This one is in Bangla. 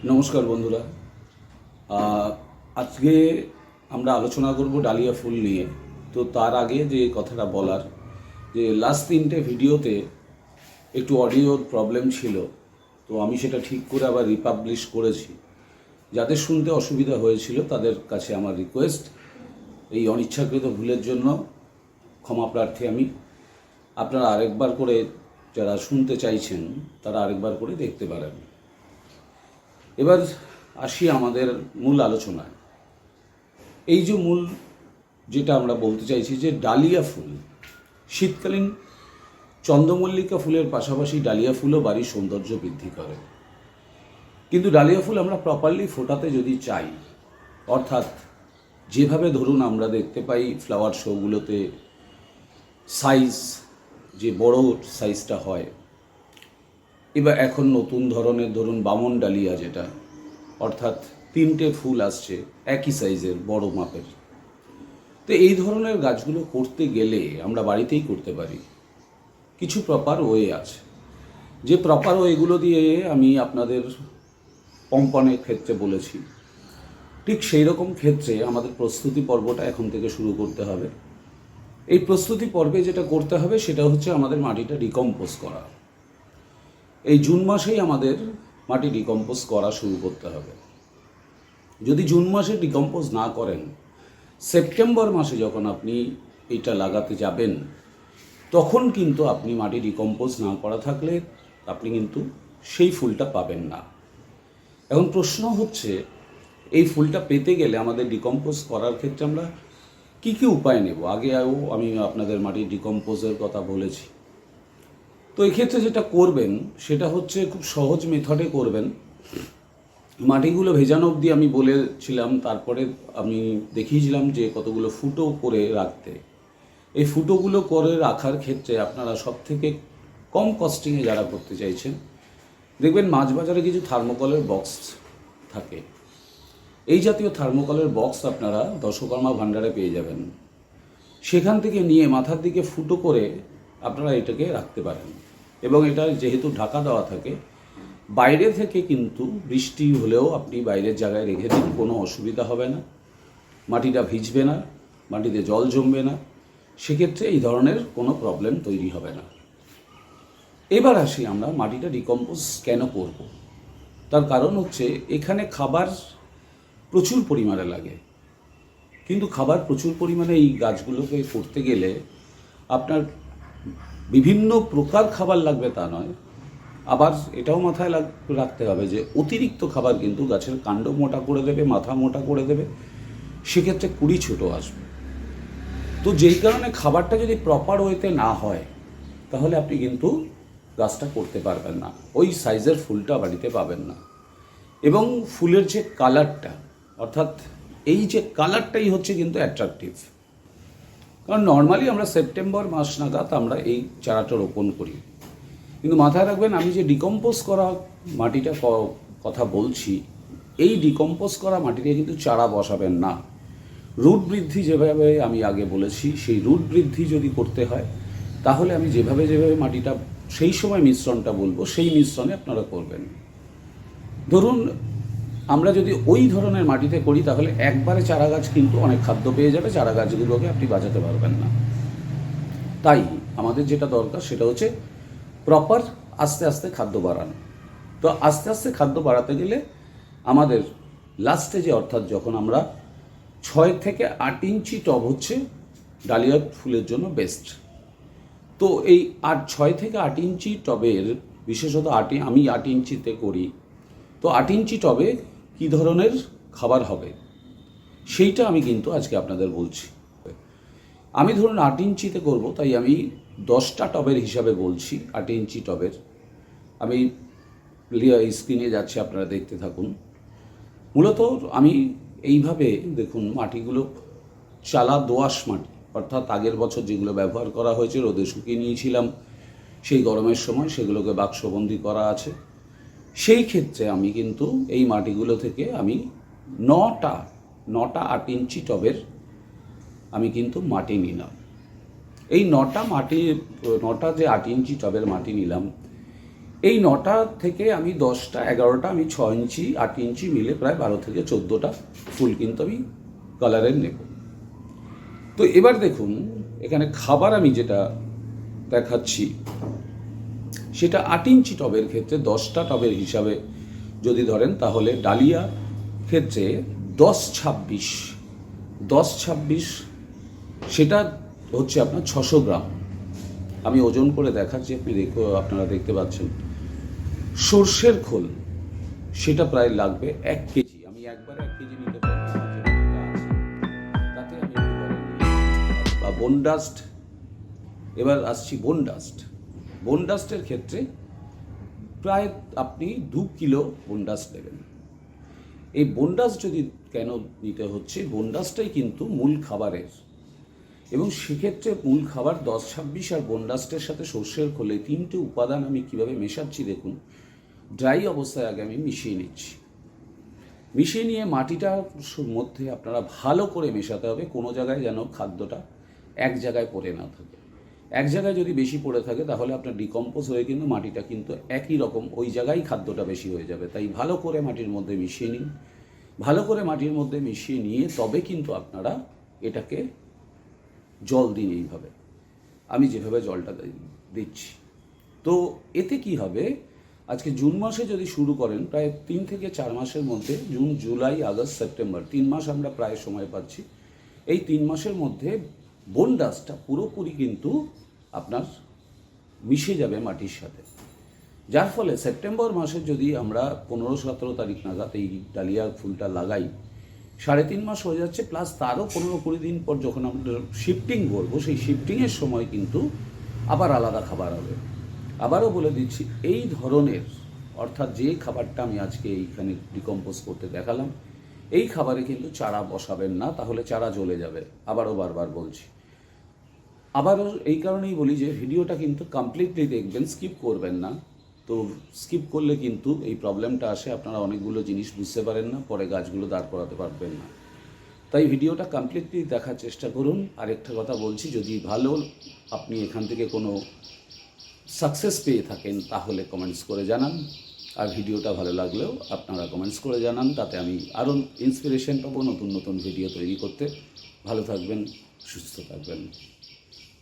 নমস্কার বন্ধুরা। আজকে আমরা আলোচনা করব ডালিয়া ফুল নিয়ে। তো তার আগে যে কথাটা বলার, যে লাস্ট 3টে ভিডিওতে একটু অডিওর প্রবলেম ছিল, তো আমি সেটা ঠিক করে আবার রিপাবলিশ করেছি। যাদের শুনতে অসুবিধা হয়েছিল তাদের কাছে আমার রিকোয়েস্ট, এই অনিচ্ছাকৃত ভুলের জন্য ক্ষমা প্রার্থী আমি। আপনারা আরেকবার করে, যারা শুনতে চাইছেন তারা আরেকবার করে দেখতে পারেন। এবার আসি আমাদের মূল আলোচনায়। এই যে মূল যেটা আমরা বলতে চাইছি, যে ডালিয়া ফুল, শীতকালীন চন্দ্রমল্লিকা ফুলের পাশাপাশি ডালিয়া ফুলও বাড়ির সৌন্দর্য বৃদ্ধি করে। কিন্তু ডালিয়া ফুল আমরা প্রপারলি ফোটাতে যদি চাই, অর্থাৎ যেভাবে ধরুন আমরা দেখতে পাই ফ্লাওয়ার শোগুলোতে সাইজ, যে বড় সাইজটা হয়, এবার এখন নতুন ধরনের ধরুন বামন ডালিয়া, যেটা অর্থাৎ 3টে ফুল আসছে একই সাইজের বড় মাপের। তো এই ধরনের গাছগুলো করতে গেলে আমরা বাড়িতেই করতে পারি। কিছু প্রপার ওয়ে আছে, যে প্রপার ওয়েগুলো দিয়ে আমি আপনাদের পম্পনের ক্ষেত্রে বলেছি। ঠিক সেই রকম ক্ষেত্রে আমাদের প্রস্তুতি পর্বটা এখন থেকে শুরু করতে হবে। এই প্রস্তুতি পর্বে যেটা করতে হবে সেটা হচ্ছে আমাদের মাটিটা ডিকম্পোজ করা। এই জুন মাসেই আমাদের মাটি ডিকম্পোজ করা শুরু করতে হবে। যদি জুন মাসে ডিকম্পোজ না করেন, সেপ্টেম্বর মাসে যখন আপনি এটা লাগাতে যাবেন, তখন কিন্তু আপনি মাটি ডিকম্পোজ না করা থাকলে আপনি কিন্তু সেই ফুলটা পাবেন না। এখন প্রশ্ন হচ্ছে, এই ফুলটা পেতে গেলে আমাদের ডিকম্পোজ করার ক্ষেত্রে আমরা কী কী উপায় নেব? আগেও আমি আপনাদের মাটি ডিকম্পোজের কথা বলেছি। তো এক্ষেত্রে যেটা করবেন সেটা হচ্ছে খুব সহজ মেথডে করবেন। মাটিগুলো ভেজানো অবধি আমি বলেছিলাম, তারপরে আমি দেখিয়েছিলাম যে কতগুলো ফুটো করে রাখতে। এই ফুটোগুলো করে রাখার ক্ষেত্রে আপনারা সব থেকে কম কস্টিংয়ে যারা করতে চাইছেন, দেখবেন মাছ বাজারে কিছু থার্মোকলের বক্স থাকে। এই জাতীয় থার্মোকলের বক্স আপনারা দশকর্মা ভাণ্ডারে পেয়ে যাবেন। সেখান থেকে নিয়ে মাথার দিকে ফুটো করে আপনারা এটাকে রাখতে পারেন। এবং এটা যেহেতু ঢাকা দেওয়া থাকে, বাইরে থেকে কিন্তু বৃষ্টি হলেও আপনি বাইরের জায়গায় রেখে দিন, কোনো অসুবিধা হবে না। মাটিটা ভিজবে না, মাটিতে জল জমবে না, সেক্ষেত্রে এই ধরনের কোনো প্রবলেম তৈরি হবে না। এবার আসি আমরা মাটিটা ডিকম্পোজ কেন করব। তার কারণ হচ্ছে, এখানে খাবার প্রচুর পরিমাণে লাগে। কিন্তু খাবার প্রচুর পরিমাণে এই গাছগুলোকে করতে গেলে আপনার বিভিন্ন প্রকার খাবার লাগবে তা নয়, আবার এটাও মাথায় রাখতে হবে যে অতিরিক্ত খাবার কিন্তু গাছের কাণ্ড মোটা করে দেবে, মাথা মোটা করে দেবে, সেক্ষেত্রে কুড়ি ছোটো আসবে। তো যেই কারণে খাবারটা যদি প্রপার ওয়েতে না হয়, তাহলে আপনি কিন্তু গাছটা করতে পারবেন না, ওই সাইজের ফুলটা বাড়িতে পাবেন না। এবং ফুলের যে কালারটা, অর্থাৎ এই যে কালারটাই হচ্ছে কিন্তু অ্যাট্রাকটিভ। কারণ নর্মালি আমরা সেপ্টেম্বর মাস নাগাদ আমরা এই চারাটা রোপণ করি। কিন্তু মাথায় রাখবেন, আমি যে ডিকম্পোজ করা মাটিটা কথা বলছি, এই ডিকম্পোজ করা মাটিতে কিন্তু চারা বসাবেন না। রুট বৃদ্ধি যেভাবে আমি আগে বলেছি, সেই রুট বৃদ্ধি যদি করতে হয়, তাহলে আমি যেভাবে মাটিটা সেই সময় মিশ্রণটা বলবো, সেই মিশ্রণে আপনারা করবেন। ধরুন আমরা যদি ওই ধরনের মাটিতে করি, তাহলে একবারে চারা গাছ কিন্তু অনেক খাদ্য পেয়ে যাবে, চারা গাছগুলোকে আপনি বাঁচাতে পারবেন না। তাই আমাদের যেটা দরকার সেটা হচ্ছে প্রপার আস্তে আস্তে খাদ্য বাড়ানো। তো আস্তে আস্তে খাদ্য বাড়াতে গেলে আমাদের লাস্ট স্টেজে, অর্থাৎ যখন আমরা 6 থেকে 8 ইঞ্চি টব হচ্ছে ডালিয়া ফুলের জন্য বেস্ট। তো এই 6 থেকে 8 ইঞ্চি টবের, বিশেষত আমি 8 ইঞ্চিতে করি। তো 8 ইঞ্চি টবে কী ধরনের খাবার হবে সেইটা আমি কিন্তু আজকে আপনাদের বলছি। আমি ধরুন 8 ইঞ্চিতে করব, তাই আমি 10টা টবের হিসাবে বলছি। 8 ইঞ্চি টবের আমি স্ক্রিনে যাচ্ছে, আপনারা দেখতে থাকুন। মূলত আমি এইভাবে দেখুন, মাটিগুলো চালা দোআঁশ মাটি, অর্থাৎ আগের বছর যেগুলো ব্যবহার করা হয়েছে, রোদে শুকিয়ে নিয়েছিলাম, সেই গরমের সময় সেগুলোকে বাক্সবন্দি করা আছে। সেই ক্ষেত্রে আমি কিন্তু এই মাটিগুলো থেকে আমি 9টা 8 ইঞ্চি টবের আমি কিন্তু মাটি নিলাম। এই 9টা যে 8 ইঞ্চি টবের মাটি নিলাম, এই 9টা থেকে আমি 10টা 11টা আমি 6 ইঞ্চি 8 ইঞ্চি মিলে প্রায় 12 থেকে 14টা ফুল কিন্তু আমি কালারের নেব। তো এবার দেখুন এখানে খাবার আমি যেটা দেখাচ্ছি সেটা 8 ইঞ্চি টবের ক্ষেত্রে 10টা টবের হিসাবে যদি ধরেন তাহলে ডালিয়া ক্ষেত্রে 10-26 সেটা হচ্ছে আপনার 600 গ্রাম। আমি ওজন করে দেখাচ্ছি, আপনারা দেখতে পাচ্ছেন। সর্ষের খোল সেটা প্রায় লাগবে 1 কেজি। আমি একবারে 1 কেজি নিতে পারি তাতে আমি বা বোনডাস্ট। এবার আসছি বোনডাস্টের ক্ষেত্রে প্রায় আপনি 2 কিলো বোনডাস্ট নেবেন। এই বোনডাস্ট যদি কেন নিতে হচ্ছে, বোনডাস্টটাই কিন্তু মূল খাবারের, এবং সেক্ষেত্রে মূল খাবার 10-26 আর বোনডাস্টের সাথে সর্ষের খোলে 3টে উপাদান আমি কিভাবে মেশাচ্ছি দেখুন। ড্রাই অবস্থায় আগে আমি মিশিয়ে নিচ্ছি। মিশিয়ে নিয়ে মাটিটার মধ্যে আপনারা ভালো করে মেশাতে হবে, কোনো জায়গায় যেন খাদ্যটা এক জায়গায় পড়ে না থাকে। এক জায়গায় যদি বেশি পড়ে থাকে তাহলে আপনার ডিকম্পোজ হয়ে কিন্তু মাটিটা কিন্তু একই রকম ওই জায়গায় খাদ্যটা বেশি হয়ে যাবে। তাই ভালো করে মাটির মধ্যে মিশিয়ে নিন। ভালো করে মাটির মধ্যে মিশিয়ে নিয়ে তবে কিন্তু আপনারা এটাকে জল দিন। এইভাবে আমি যেভাবে জলটা দিচ্ছি, তো এতে কি হবে, আজকে জুন মাসে যদি শুরু করেন প্রায় 3 থেকে 4 মাসের মধ্যে, জুন জুলাই আগস্ট সেপ্টেম্বর 3 মাস আমরা প্রায় সময় পাচ্ছি। এই 3 মাসের মধ্যে বোনডাস্টটা পুরোপুরি কিন্তু আপনার মিশে যাবে মাটির সাথে, যার ফলে সেপ্টেম্বর মাসে যদি আমরা 15-17 তারিখ নাগাদ এই ডালিয়া ফুলটা লাগাই, 3.5 মাস হয়ে যাচ্ছে, প্লাস তারও 15-20 দিন পর যখন আমরা শিফটিং করবো, সেই শিফটিংয়ের সময় কিন্তু আবার আলাদা খাবার হবে। আবারও বলে দিচ্ছি, এই ধরনের অর্থাৎ যে খাবারটা আমি আজকে এইখানে ডিকম্পোজ করতে দেখালাম, এই খাবারে কিন্তু চারা বসাবেন না, তাহলে চারা জ্বলে যাবে। আবারও বারবার বলছি, আবারও এই কারণেই বলি যে ভিডিওটা কিন্তু কমপ্লিটলি দেখবেন, স্কিপ করবেন না। তো স্কিপ করলে কিন্তু এই প্রবলেমটা আসে, আপনারা অনেকগুলো জিনিস বুঝতে পারেন না, পরে গাছগুলো দাঁড় করাতে পারবেন না। তাই ভিডিওটা কমপ্লিটলি দেখার চেষ্টা করুন। আরেকটা কথা বলছি, যদি ভালো আপনি এখান থেকে কোনো সাকসেস পেয়ে থাকেন তাহলে কমেন্টস করে জানান, আর ভিডিওটা ভালো লাগলেও আপনারা কমেন্টস করে জানান, তাতে আমি আরও ইন্সপিরেশন পাবো নতুন নতুন ভিডিও তৈরি করতে। ভালো থাকবেন, সুস্থ থাকবেন।